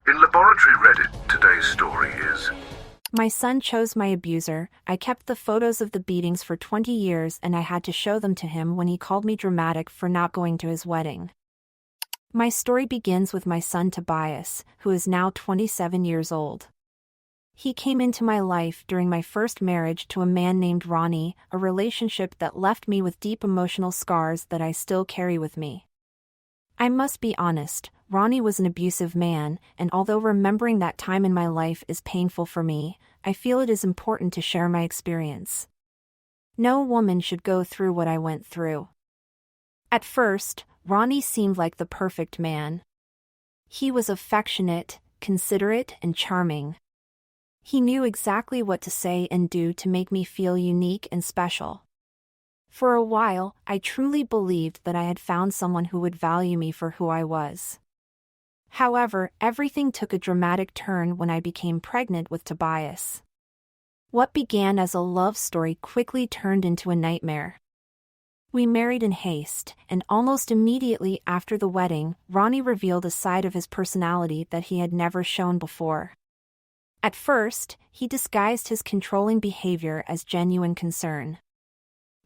In Laboratory Reddit, today's story is My son chose my abuser. I kept the photos of the beatings for 20 years and I had to show them to him when he called me dramatic for not going to his wedding. My story begins with my son Tobias, who is now 27 years old. He came into my life during my first marriage to a man named Ronnie, a relationship that left me with deep emotional scars that I still carry with me. I must be honest, Ronnie was an abusive man, and although remembering that time in my life is painful for me, I feel it is important to share my experience. No woman should go through what I went through. At first, Ronnie seemed like the perfect man. He was affectionate, considerate, and charming. He knew exactly what to say and do to make me feel unique and special. For a while, I truly believed that I had found someone who would value me for who I was. However, everything took a dramatic turn when I became pregnant with Tobias. What began as a love story quickly turned into a nightmare. We married in haste, and almost immediately after the wedding, Ronnie revealed a side of his personality that he had never shown before. At first, he disguised his controlling behavior as genuine concern.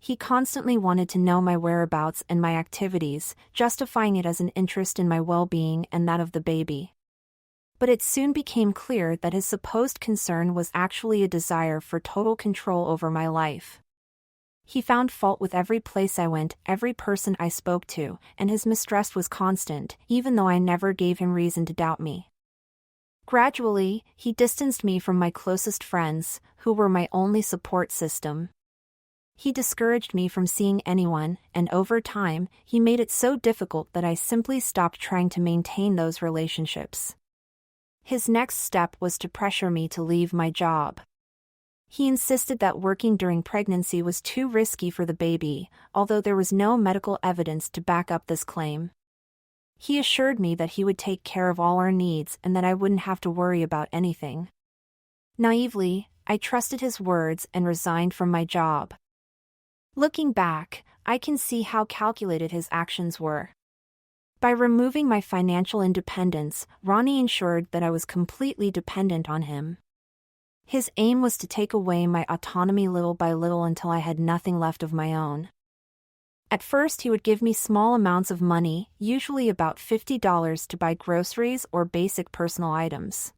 He constantly wanted to know my whereabouts and my activities, justifying it as an interest in my well-being and that of the baby. But it soon became clear that his supposed concern was actually a desire for total control over my life. He found fault with every place I went, every person I spoke to, and his mistrust was constant, even though I never gave him reason to doubt me. Gradually, he distanced me from my closest friends, who were my only support system. He discouraged me from seeing anyone, and over time, he made it so difficult that I simply stopped trying to maintain those relationships. His next step was to pressure me to leave my job. He insisted that working during pregnancy was too risky for the baby, although there was no medical evidence to back up this claim. He assured me that he would take care of all our needs and that I wouldn't have to worry about anything. Naively, I trusted his words and resigned from my job. Looking back, I can see how calculated his actions were. By removing my financial independence, Ronnie ensured that I was completely dependent on him. His aim was to take away my autonomy little by little until I had nothing left of my own. At first he would give me small amounts of money, usually about $50 to buy groceries or basic personal items.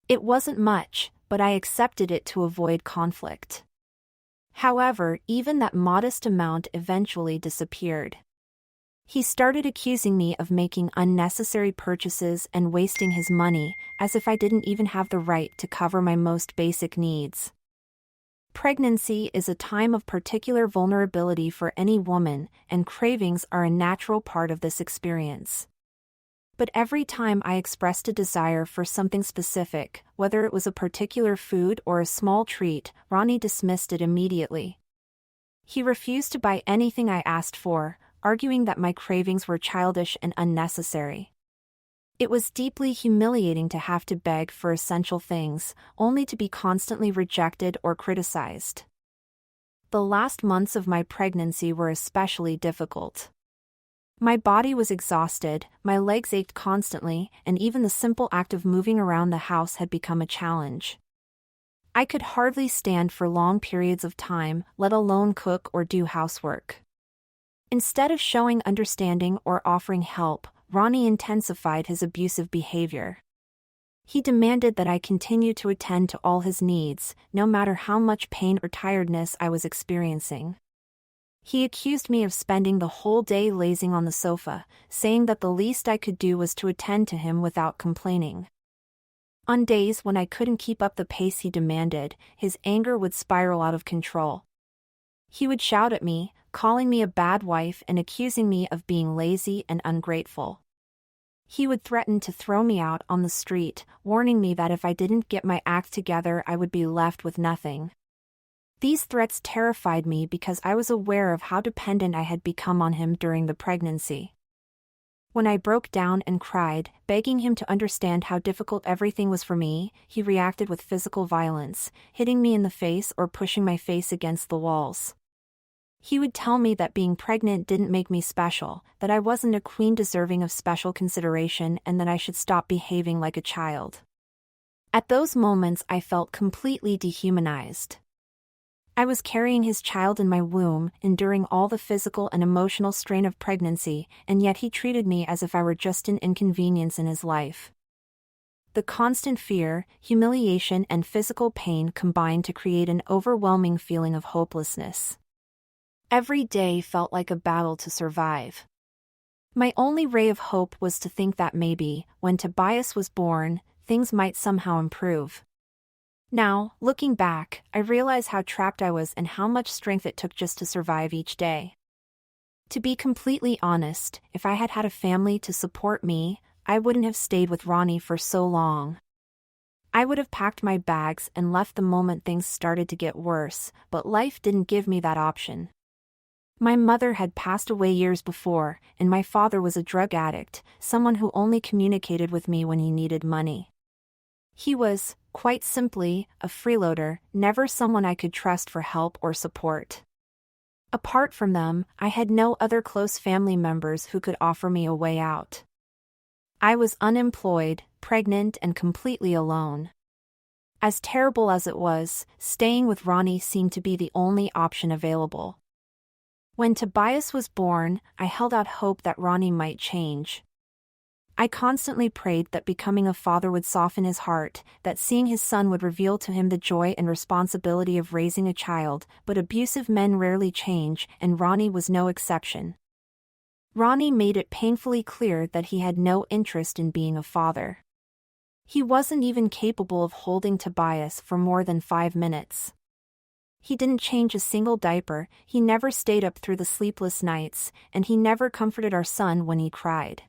It wasn't much, but I accepted it to avoid conflict. However, even that modest amount eventually disappeared. He started accusing me of making unnecessary purchases and wasting his money, as if I didn't even have the right to cover my most basic needs. Pregnancy is a time of particular vulnerability for any woman, and cravings are a natural part of this experience. But every time I expressed a desire for something specific, whether it was a particular food or a small treat, Ronnie dismissed it immediately. He refused to buy anything I asked for, arguing that my cravings were childish and unnecessary. It was deeply humiliating to have to beg for essential things, only to be constantly rejected or criticized. The last months of my pregnancy were especially difficult. My body was exhausted, my legs ached constantly, and even the simple act of moving around the house had become a challenge. I could hardly stand for long periods of time, let alone cook or do housework. Instead of showing understanding or offering help, Ronnie intensified his abusive behavior. He demanded that I continue to attend to all his needs, no matter how much pain or tiredness I was experiencing. He accused me of spending the whole day lazing on the sofa, saying that the least I could do was to attend to him without complaining. On days when I couldn't keep up the pace he demanded, his anger would spiral out of control. He would shout at me, calling me a bad wife and accusing me of being lazy and ungrateful. He would threaten to throw me out on the street, warning me that if I didn't get my act together I would be left with nothing. These threats terrified me because I was aware of how dependent I had become on him during the pregnancy. When I broke down and cried, begging him to understand how difficult everything was for me, he reacted with physical violence, hitting me in the face or pushing my face against the walls. He would tell me that being pregnant didn't make me special, that I wasn't a queen deserving of special consideration, and that I should stop behaving like a child. At those moments, I felt completely dehumanized. I was carrying his child in my womb, enduring all the physical and emotional strain of pregnancy, and yet he treated me as if I were just an inconvenience in his life. The constant fear, humiliation, and physical pain combined to create an overwhelming feeling of hopelessness. Every day felt like a battle to survive. My only ray of hope was to think that maybe, when Tobias was born, things might somehow improve. Now, looking back, I realize how trapped I was and how much strength it took just to survive each day. To be completely honest, if I had had a family to support me, I wouldn't have stayed with Ronnie for so long. I would have packed my bags and left the moment things started to get worse, but life didn't give me that option. My mother had passed away years before, and my father was a drug addict, someone who only communicated with me when he needed money. He was, quite simply, a freeloader, never someone I could trust for help or support. Apart from them, I had no other close family members who could offer me a way out. I was unemployed, pregnant, and completely alone. As terrible as it was, staying with Ronnie seemed to be the only option available. When Tobias was born, I held out hope that Ronnie might change. I constantly prayed that becoming a father would soften his heart, that seeing his son would reveal to him the joy and responsibility of raising a child, but abusive men rarely change, and Ronnie was no exception. Ronnie made it painfully clear that he had no interest in being a father. He wasn't even capable of holding Tobias for more than 5 minutes. He didn't change a single diaper, he never stayed up through the sleepless nights, and he never comforted our son when he cried.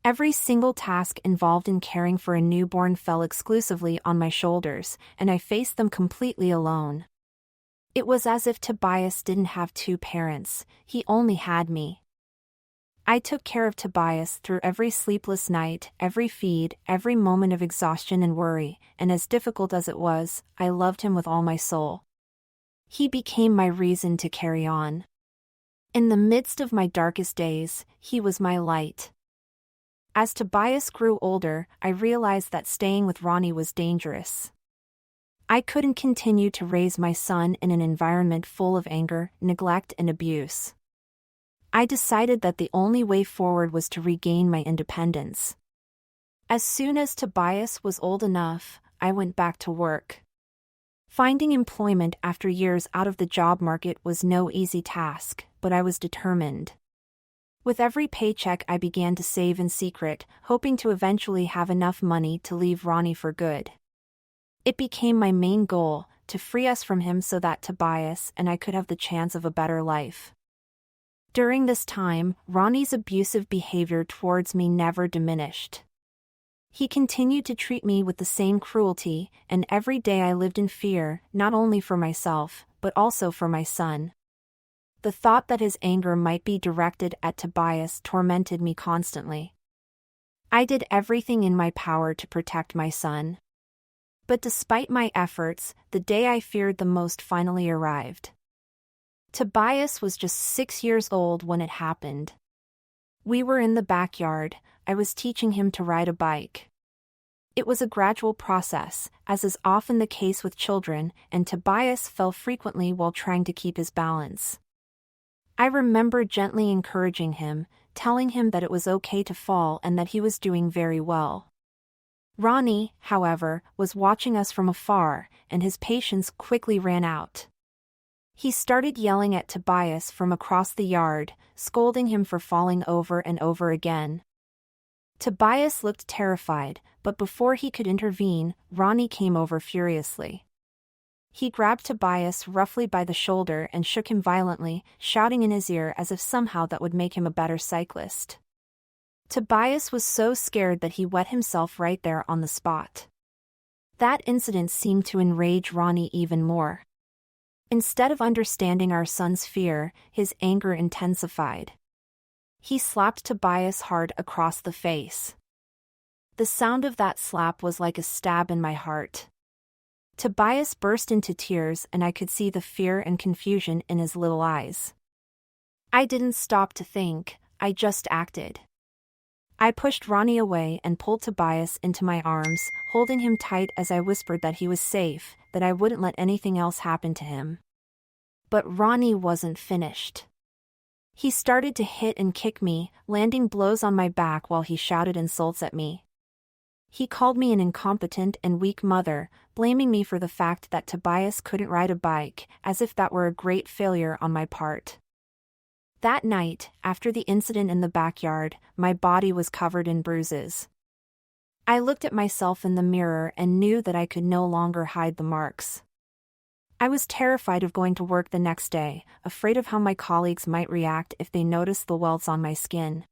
Every single task involved in caring for a newborn fell exclusively on my shoulders, and I faced them completely alone. It was as if Tobias didn't have 2 parents, he only had me. I took care of Tobias through every sleepless night, every feed, every moment of exhaustion and worry, and as difficult as it was, I loved him with all my soul. He became my reason to carry on. In the midst of my darkest days, he was my light. As Tobias grew older, I realized that staying with Ronnie was dangerous. I couldn't continue to raise my son in an environment full of anger, neglect, and abuse. I decided that the only way forward was to regain my independence. As soon as Tobias was old enough, I went back to work. Finding employment after years out of the job market was no easy task, but I was determined. With every paycheck, I began to save in secret, hoping to eventually have enough money to leave Ronnie for good. It became my main goal, to free us from him so that Tobias and I could have the chance of a better life. During this time, Ronnie's abusive behavior towards me never diminished. He continued to treat me with the same cruelty, and every day I lived in fear, not only for myself, but also for my son. The thought that his anger might be directed at Tobias tormented me constantly. I did everything in my power to protect my son. But despite my efforts, the day I feared the most finally arrived. Tobias was just 6 years old when it happened. We were in the backyard. I was teaching him to ride a bike. It was a gradual process, as is often the case with children, and Tobias fell frequently while trying to keep his balance. I remember gently encouraging him, telling him that it was okay to fall and that he was doing very well. Ronnie, however, was watching us from afar, and his patience quickly ran out. He started yelling at Tobias from across the yard, scolding him for falling over and over again. Tobias looked terrified, but before he could intervene, Ronnie came over furiously. He grabbed Tobias roughly by the shoulder and shook him violently, shouting in his ear as if somehow that would make him a better cyclist. Tobias was so scared that he wet himself right there on the spot. That incident seemed to enrage Ronnie even more. Instead of understanding our son's fear, his anger intensified. He slapped Tobias hard across the face. The sound of that slap was like a stab in my heart. Tobias burst into tears and I could see the fear and confusion in his little eyes. I didn't stop to think, I just acted. I pushed Ronnie away and pulled Tobias into my arms, holding him tight as I whispered that he was safe, that I wouldn't let anything else happen to him. But Ronnie wasn't finished. He started to hit and kick me, landing blows on my back while he shouted insults at me. He called me an incompetent and weak mother, blaming me for the fact that Tobias couldn't ride a bike, as if that were a great failure on my part. That night, after the incident in the backyard, my body was covered in bruises. I looked at myself in the mirror and knew that I could no longer hide the marks. I was terrified of going to work the next day, afraid of how my colleagues might react if they noticed the welts on my skin.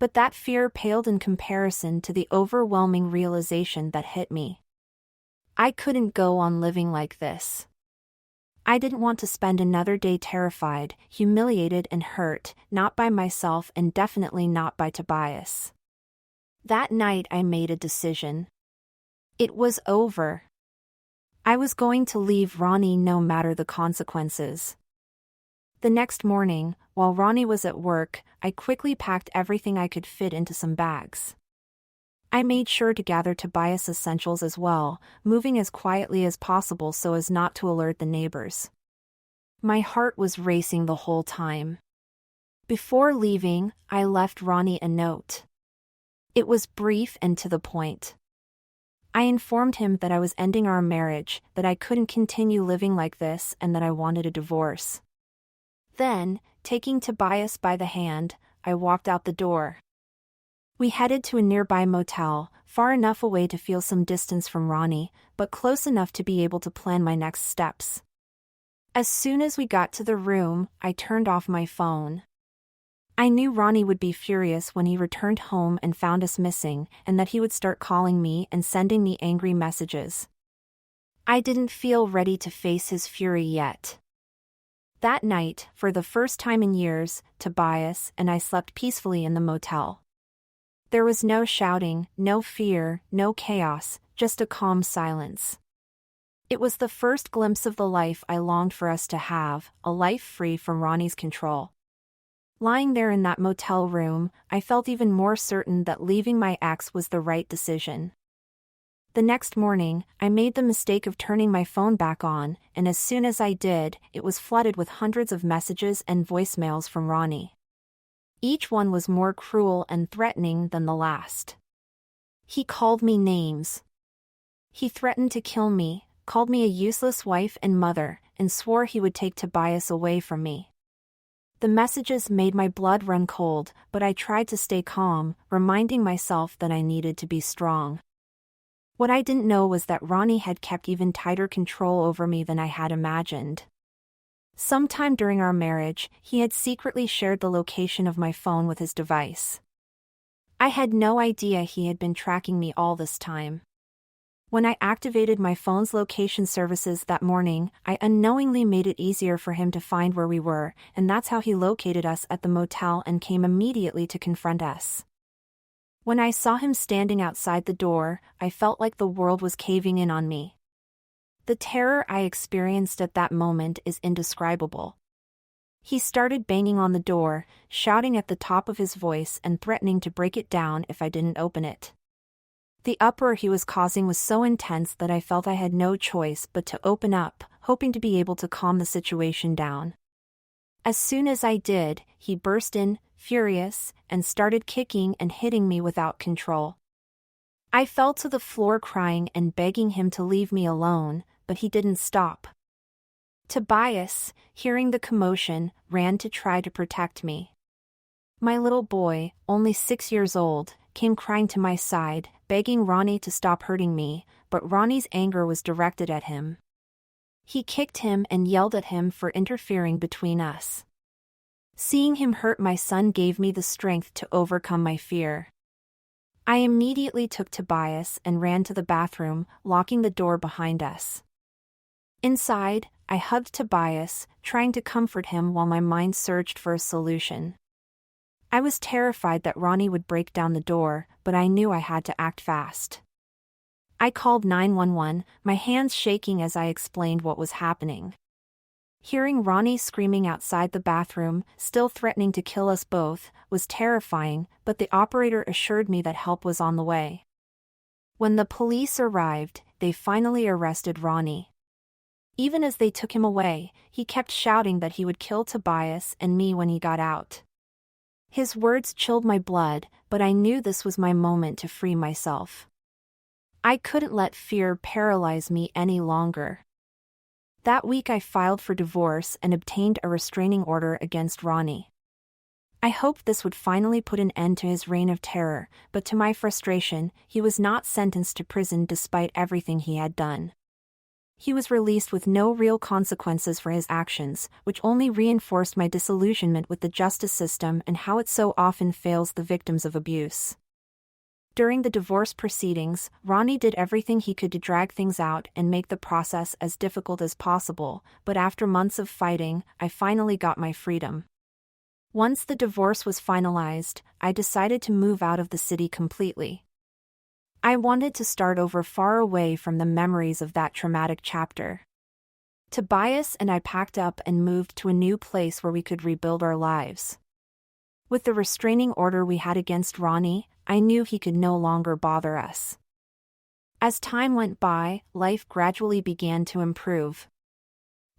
But that fear paled in comparison to the overwhelming realization that hit me. I couldn't go on living like this. I didn't want to spend another day terrified, humiliated and hurt, not by myself and definitely not by Tobias. That night I made a decision. It was over. I was going to leave Ronnie no matter the consequences. The next morning, while Ronnie was at work, I quickly packed everything I could fit into some bags. I made sure to gather Tobias' essentials as well, moving as quietly as possible so as not to alert the neighbors. My heart was racing the whole time. Before leaving, I left Ronnie a note. It was brief and to the point. I informed him that I was ending our marriage, that I couldn't continue living like this, and that I wanted a divorce. Then, taking Tobias by the hand, I walked out the door. We headed to a nearby motel, far enough away to feel some distance from Ronnie, but close enough to be able to plan my next steps. As soon as we got to the room, I turned off my phone. I knew Ronnie would be furious when he returned home and found us missing, and that he would start calling me and sending me angry messages. I didn't feel ready to face his fury yet. That night, for the first time in years, Tobias and I slept peacefully in the motel. There was no shouting, no fear, no chaos, just a calm silence. It was the first glimpse of the life I longed for us to have, a life free from Ronnie's control. Lying there in that motel room, I felt even more certain that leaving my ex was the right decision. The next morning, I made the mistake of turning my phone back on, and as soon as I did, it was flooded with hundreds of messages and voicemails from Ronnie. Each one was more cruel and threatening than the last. He called me names. He threatened to kill me, called me a useless wife and mother, and swore he would take Tobias away from me. The messages made my blood run cold, but I tried to stay calm, reminding myself that I needed to be strong. What I didn't know was that Ronnie had kept even tighter control over me than I had imagined. Sometime during our marriage, he had secretly shared the location of my phone with his device. I had no idea he had been tracking me all this time. When I activated my phone's location services that morning, I unknowingly made it easier for him to find where we were, and that's how he located us at the motel and came immediately to confront us. When I saw him standing outside the door, I felt like the world was caving in on me. The terror I experienced at that moment is indescribable. He started banging on the door, shouting at the top of his voice and threatening to break it down if I didn't open it. The uproar he was causing was so intense that I felt I had no choice but to open up, hoping to be able to calm the situation down. As soon as I did, he burst in, furious, and started kicking and hitting me without control. I fell to the floor crying and begging him to leave me alone, but he didn't stop. Tobias, hearing the commotion, ran to try to protect me. My little boy, only 6 years old, came crying to my side, begging Ronnie to stop hurting me, but Ronnie's anger was directed at him. He kicked him and yelled at him for interfering between us. Seeing him hurt my son gave me the strength to overcome my fear. I immediately took Tobias and ran to the bathroom, locking the door behind us. Inside, I hugged Tobias, trying to comfort him while my mind searched for a solution. I was terrified that Ronnie would break down the door, but I knew I had to act fast. I called 911, my hands shaking as I explained what was happening. Hearing Ronnie screaming outside the bathroom, still threatening to kill us both, was terrifying, but the operator assured me that help was on the way. When the police arrived, they finally arrested Ronnie. Even as they took him away, he kept shouting that he would kill Tobias and me when he got out. His words chilled my blood, but I knew this was my moment to free myself. I couldn't let fear paralyze me any longer. That week I filed for divorce and obtained a restraining order against Ronnie. I hoped this would finally put an end to his reign of terror, but to my frustration, he was not sentenced to prison despite everything he had done. He was released with no real consequences for his actions, which only reinforced my disillusionment with the justice system and how it so often fails the victims of abuse. During the divorce proceedings, Ronnie did everything he could to drag things out and make the process as difficult as possible, but after months of fighting, I finally got my freedom. Once the divorce was finalized, I decided to move out of the city completely. I wanted to start over far away from the memories of that traumatic chapter. Tobias and I packed up and moved to a new place where we could rebuild our lives. With the restraining order we had against Ronnie, I knew he could no longer bother us. As time went by, life gradually began to improve.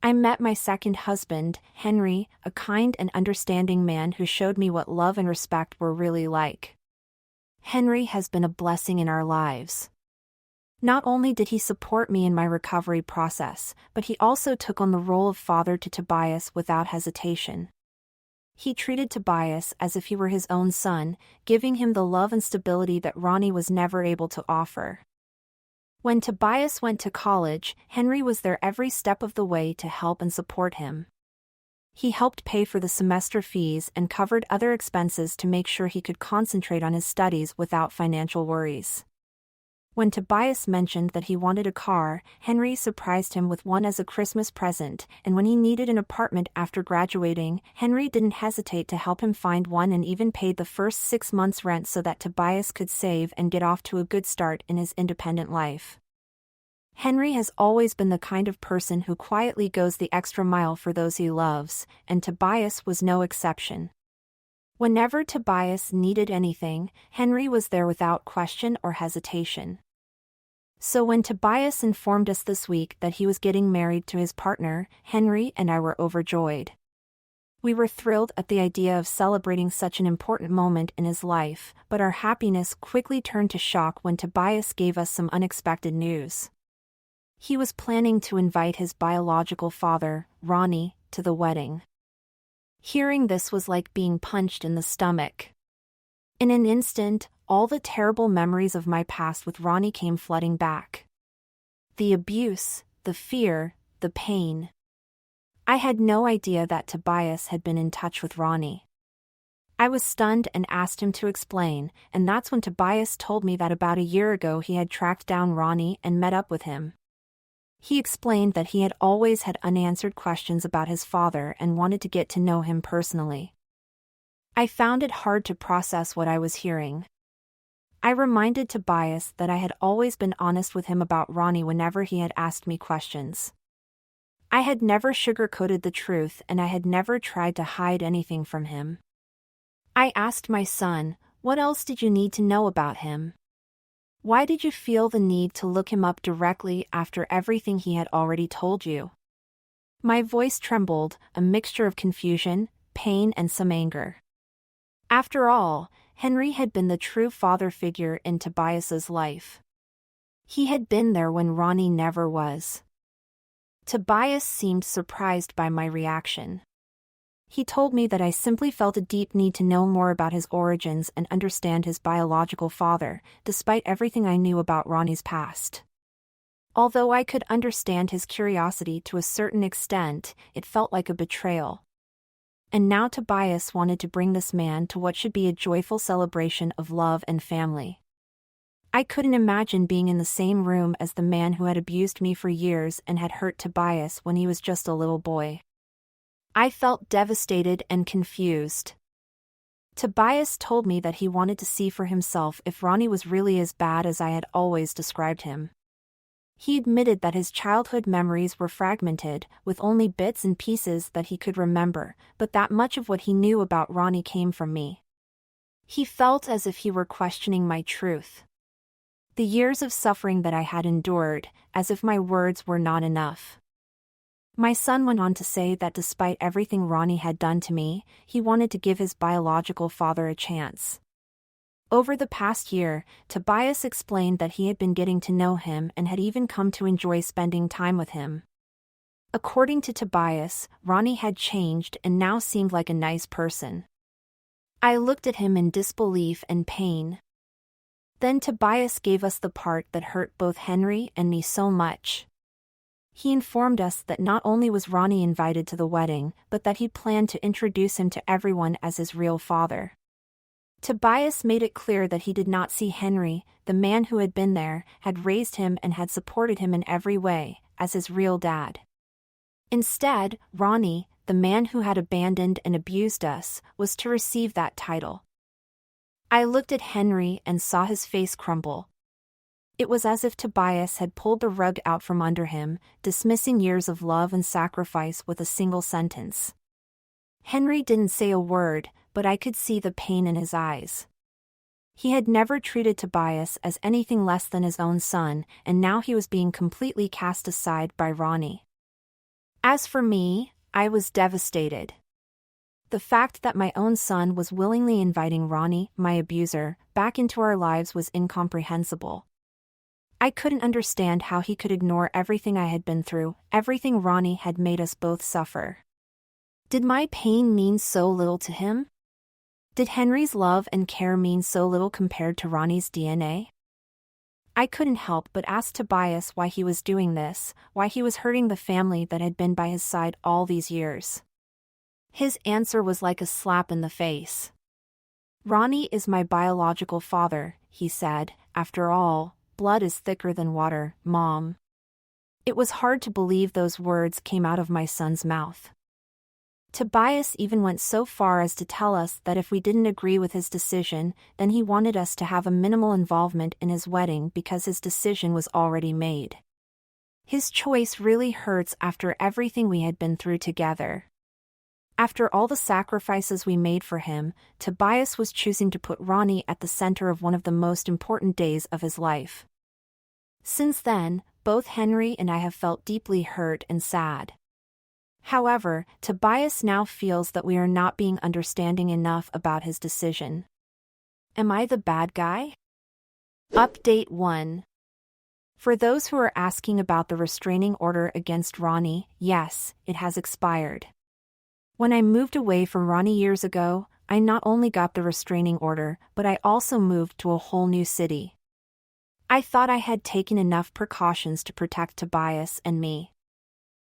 I met my second husband, Henry, a kind and understanding man who showed me what love and respect were really like. Henry has been a blessing in our lives. Not only did he support me in my recovery process, but he also took on the role of father to Tobias without hesitation. He treated Tobias as if he were his own son, giving him the love and stability that Ronnie was never able to offer. When Tobias went to college, Henry was there every step of the way to help and support him. He helped pay for the semester fees and covered other expenses to make sure he could concentrate on his studies without financial worries. When Tobias mentioned that he wanted a car, Henry surprised him with one as a Christmas present, and when he needed an apartment after graduating, Henry didn't hesitate to help him find one and even paid the first 6 months' rent so that Tobias could save and get off to a good start in his independent life. Henry has always been the kind of person who quietly goes the extra mile for those he loves, and Tobias was no exception. Whenever Tobias needed anything, Henry was there without question or hesitation. So when Tobias informed us this week that he was getting married to his partner, Henry and I were overjoyed. We were thrilled at the idea of celebrating such an important moment in his life, but our happiness quickly turned to shock when Tobias gave us some unexpected news. He was planning to invite his biological father, Ronnie, to the wedding. Hearing this was like being punched in the stomach. In an instant, all the terrible memories of my past with Ronnie came flooding back. The abuse, the fear, the pain. I had no idea that Tobias had been in touch with Ronnie. I was stunned and asked him to explain, and that's when Tobias told me that about a year ago he had tracked down Ronnie and met up with him. He explained that he had always had unanswered questions about his father and wanted to get to know him personally. I found it hard to process what I was hearing. I reminded Tobias that I had always been honest with him about Ronnie whenever he had asked me questions. I had never sugarcoated the truth and I had never tried to hide anything from him. I asked my son, "What else did you need to know about him? Why did you feel the need to look him up directly after everything he had already told you?" My voice trembled, a mixture of confusion, pain and some anger. After all, Henry had been the true father figure in Tobias's life. He had been there when Ronnie never was. Tobias seemed surprised by my reaction. He told me that I simply felt a deep need to know more about his origins and understand his biological father, despite everything I knew about Ronnie's past. Although I could understand his curiosity to a certain extent, it felt like a betrayal. And now Tobias wanted to bring this man to what should be a joyful celebration of love and family. I couldn't imagine being in the same room as the man who had abused me for years and had hurt Tobias when he was just a little boy. I felt devastated and confused. Tobias told me that he wanted to see for himself if Ronnie was really as bad as I had always described him. He admitted that his childhood memories were fragmented, with only bits and pieces that he could remember, but that much of what he knew about Ronnie came from me. He felt as if he were questioning my truth. The years of suffering that I had endured, as if my words were not enough. My son went on to say that despite everything Ronnie had done to me, he wanted to give his biological father a chance. Over the past year, Tobias explained that he had been getting to know him and had even come to enjoy spending time with him. According to Tobias, Ronnie had changed and now seemed like a nice person. I looked at him in disbelief and pain. Then Tobias gave us the part that hurt both Henry and me so much. He informed us that not only was Ronnie invited to the wedding, but that he planned to introduce him to everyone as his real father. Tobias made it clear that he did not see Henry, the man who had been there, had raised him and had supported him in every way, as his real dad. Instead, Ronnie, the man who had abandoned and abused us, was to receive that title. I looked at Henry and saw his face crumble. It was as if Tobias had pulled the rug out from under him, dismissing years of love and sacrifice with a single sentence. Henry didn't say a word, but I could see the pain in his eyes. He had never treated Tobias as anything less than his own son, and now he was being completely cast aside by Ronnie. As for me, I was devastated. The fact that my own son was willingly inviting Ronnie, my abuser, back into our lives was incomprehensible. I couldn't understand how he could ignore everything I had been through, everything Ronnie had made us both suffer. Did my pain mean so little to him? Did Henry's love and care mean so little compared to Ronnie's DNA? I couldn't help but ask Tobias why he was doing this, why he was hurting the family that had been by his side all these years. His answer was like a slap in the face. Ronnie is my biological father, he said. After all, blood is thicker than water, Mom. It was hard to believe those words came out of my son's mouth. Tobias even went so far as to tell us that if we didn't agree with his decision, then he wanted us to have a minimal involvement in his wedding because his decision was already made. His choice really hurts after everything we had been through together. After all the sacrifices we made for him, Tobias was choosing to put Ronnie at the center of one of the most important days of his life. Since then, both Henry and I have felt deeply hurt and sad. However, Tobias now feels that we are not being understanding enough about his decision. Am I the bad guy? Update 1. For those who are asking about the restraining order against Ronnie, yes, it has expired. When I moved away from Ronnie years ago, I not only got the restraining order, but I also moved to a whole new city. I thought I had taken enough precautions to protect Tobias and me.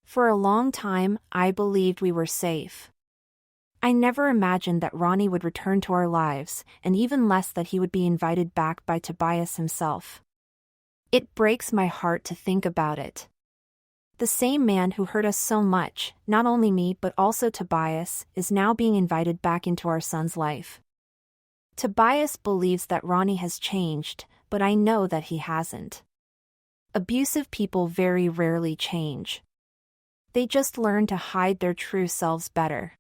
For a long time, I believed we were safe. I never imagined that Ronnie would return to our lives, and even less that he would be invited back by Tobias himself. It breaks my heart to think about it. The same man who hurt us so much, not only me but also Tobias, is now being invited back into our son's life. Tobias believes that Ronnie has changed, but I know that he hasn't. Abusive people very rarely change. They just learn to hide their true selves better.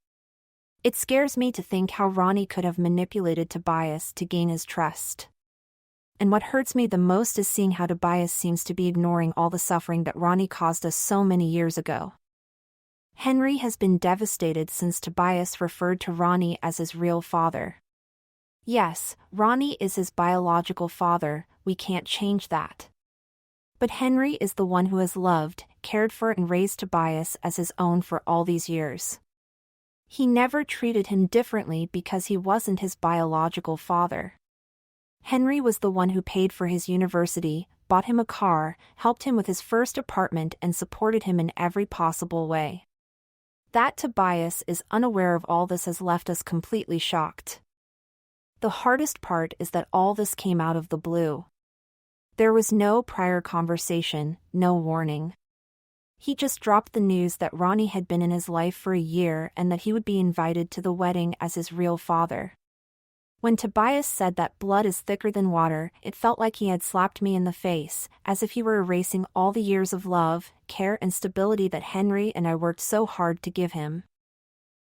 It scares me to think how Ronnie could have manipulated Tobias to gain his trust. And what hurts me the most is seeing how Tobias seems to be ignoring all the suffering that Ronnie caused us so many years ago. Henry has been devastated since Tobias referred to Ronnie as his real father. Yes, Ronnie is his biological father, we can't change that. But Henry is the one who has loved, cared for and raised Tobias as his own for all these years. He never treated him differently because he wasn't his biological father. Henry was the one who paid for his university, bought him a car, helped him with his first apartment and supported him in every possible way. That Tobias is unaware of all this has left us completely shocked. The hardest part is that all this came out of the blue. There was no prior conversation, no warning. He just dropped the news that Ronnie had been in his life for a year and that he would be invited to the wedding as his real father. When Tobias said that blood is thicker than water, it felt like he had slapped me in the face, as if he were erasing all the years of love, care and stability that Henry and I worked so hard to give him.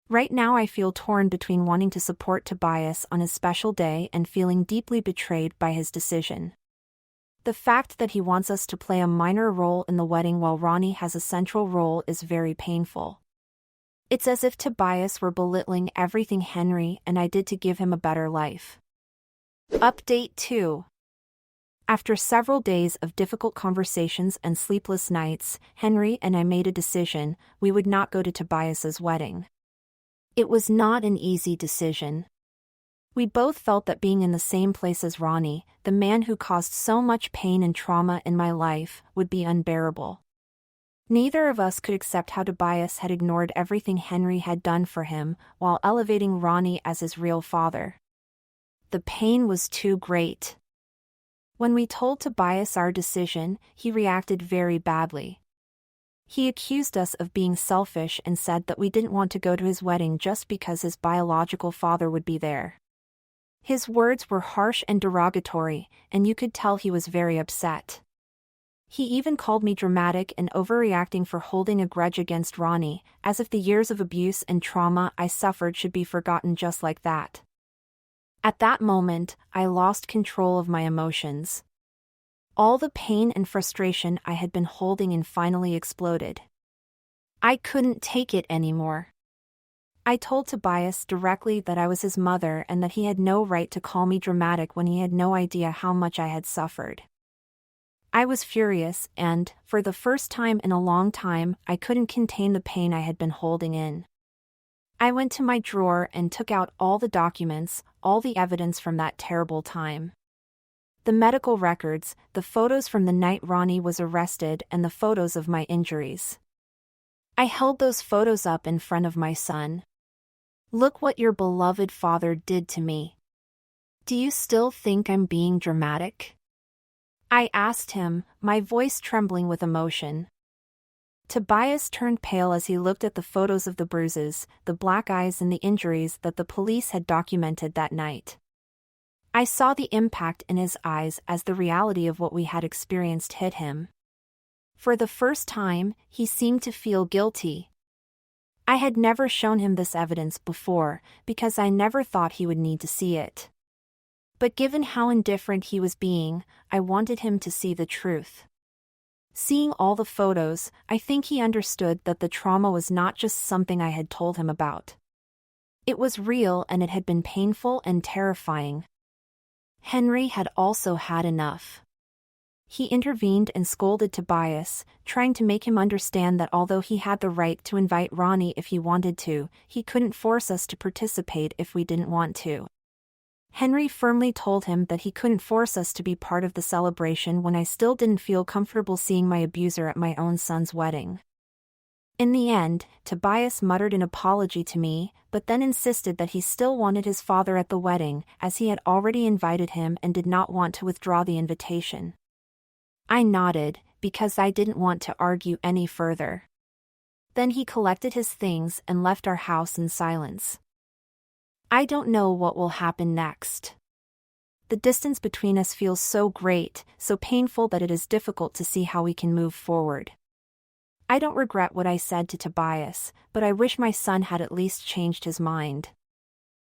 Right now I feel torn between wanting to support Tobias on his special day and feeling deeply betrayed by his decision. The fact that he wants us to play a minor role in the wedding while Ronnie has a central role is very painful. It's as if Tobias were belittling everything Henry and I did to give him a better life. Update 2. After several days of difficult conversations and sleepless nights, Henry and I made a decision: we would not go to Tobias's wedding. It was not an easy decision. We both felt that being in the same place as Ronnie, the man who caused so much pain and trauma in my life, would be unbearable. Neither of us could accept how Tobias had ignored everything Henry had done for him, while elevating Ronnie as his real father. The pain was too great. When we told Tobias our decision, he reacted very badly. He accused us of being selfish and said that we didn't want to go to his wedding just because his biological father would be there. His words were harsh and derogatory, and you could tell he was very upset. He even called me dramatic and overreacting for holding a grudge against Ronnie, as if the years of abuse and trauma I suffered should be forgotten just like that. At that moment, I lost control of my emotions. All the pain and frustration I had been holding in finally exploded. I couldn't take it anymore. I told Tobias directly that I was his mother and that he had no right to call me dramatic when he had no idea how much I had suffered. I was furious and, for the first time in a long time, I couldn't contain the pain I had been holding in. I went to my drawer and took out all the documents, all the evidence from that terrible time. The medical records, the photos from the night Ronnie was arrested, and the photos of my injuries. I held those photos up in front of my son. Look what your beloved father did to me. Do you still think I'm being dramatic? I asked him, my voice trembling with emotion. Tobias turned pale as he looked at the photos of the bruises, the black eyes and the injuries that the police had documented that night. I saw the impact in his eyes as the reality of what we had experienced hit him. For the first time, he seemed to feel guilty. I had never shown him this evidence before, because I never thought he would need to see it. But given how indifferent he was being, I wanted him to see the truth. Seeing all the photos, I think he understood that the trauma was not just something I had told him about. It was real and it had been painful and terrifying. Henry had also had enough. He intervened and scolded Tobias, trying to make him understand that although he had the right to invite Ronnie if he wanted to, he couldn't force us to participate if we didn't want to. Henry firmly told him that he couldn't force us to be part of the celebration when I still didn't feel comfortable seeing my abuser at my own son's wedding. In the end, Tobias muttered an apology to me, but then insisted that he still wanted his father at the wedding, as he had already invited him and did not want to withdraw the invitation. I nodded, because I didn't want to argue any further. Then he collected his things and left our house in silence. I don't know what will happen next. The distance between us feels so great, so painful that it is difficult to see how we can move forward. I don't regret what I said to Tobias, but I wish my son had at least changed his mind.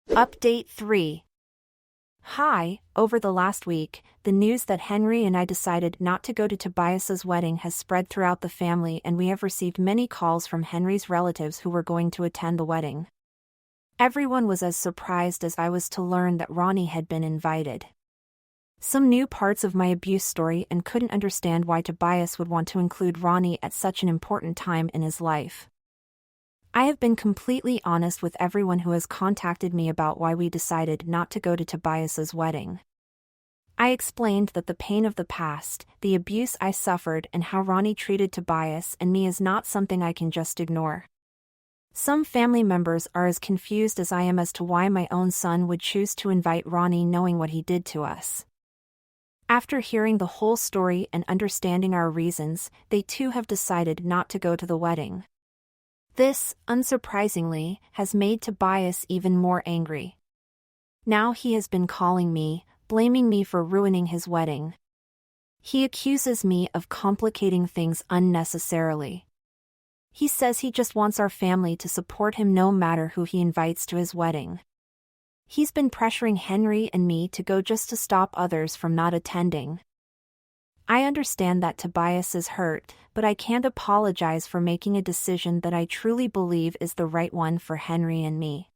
Update 3. Hi, over the last week, the news that Henry and I decided not to go to Tobias's wedding has spread throughout the family, and we have received many calls from Henry's relatives who were going to attend the wedding. Everyone was as surprised as I was to learn that Ronnie had been invited. Some knew parts of my abuse story and couldn't understand why Tobias would want to include Ronnie at such an important time in his life. I have been completely honest with everyone who has contacted me about why we decided not to go to Tobias's wedding. I explained that the pain of the past, the abuse I suffered and how Ronnie treated Tobias and me is not something I can just ignore. Some family members are as confused as I am as to why my own son would choose to invite Ronnie knowing what he did to us. After hearing the whole story and understanding our reasons, they too have decided not to go to the wedding. This, unsurprisingly, has made Tobias even more angry. Now he has been calling me, blaming me for ruining his wedding. He accuses me of complicating things unnecessarily. He says he just wants our family to support him no matter who he invites to his wedding. He's been pressuring Henry and me to go just to stop others from not attending. I understand that Tobias is hurt, but I can't apologize for making a decision that I truly believe is the right one for Henry and me.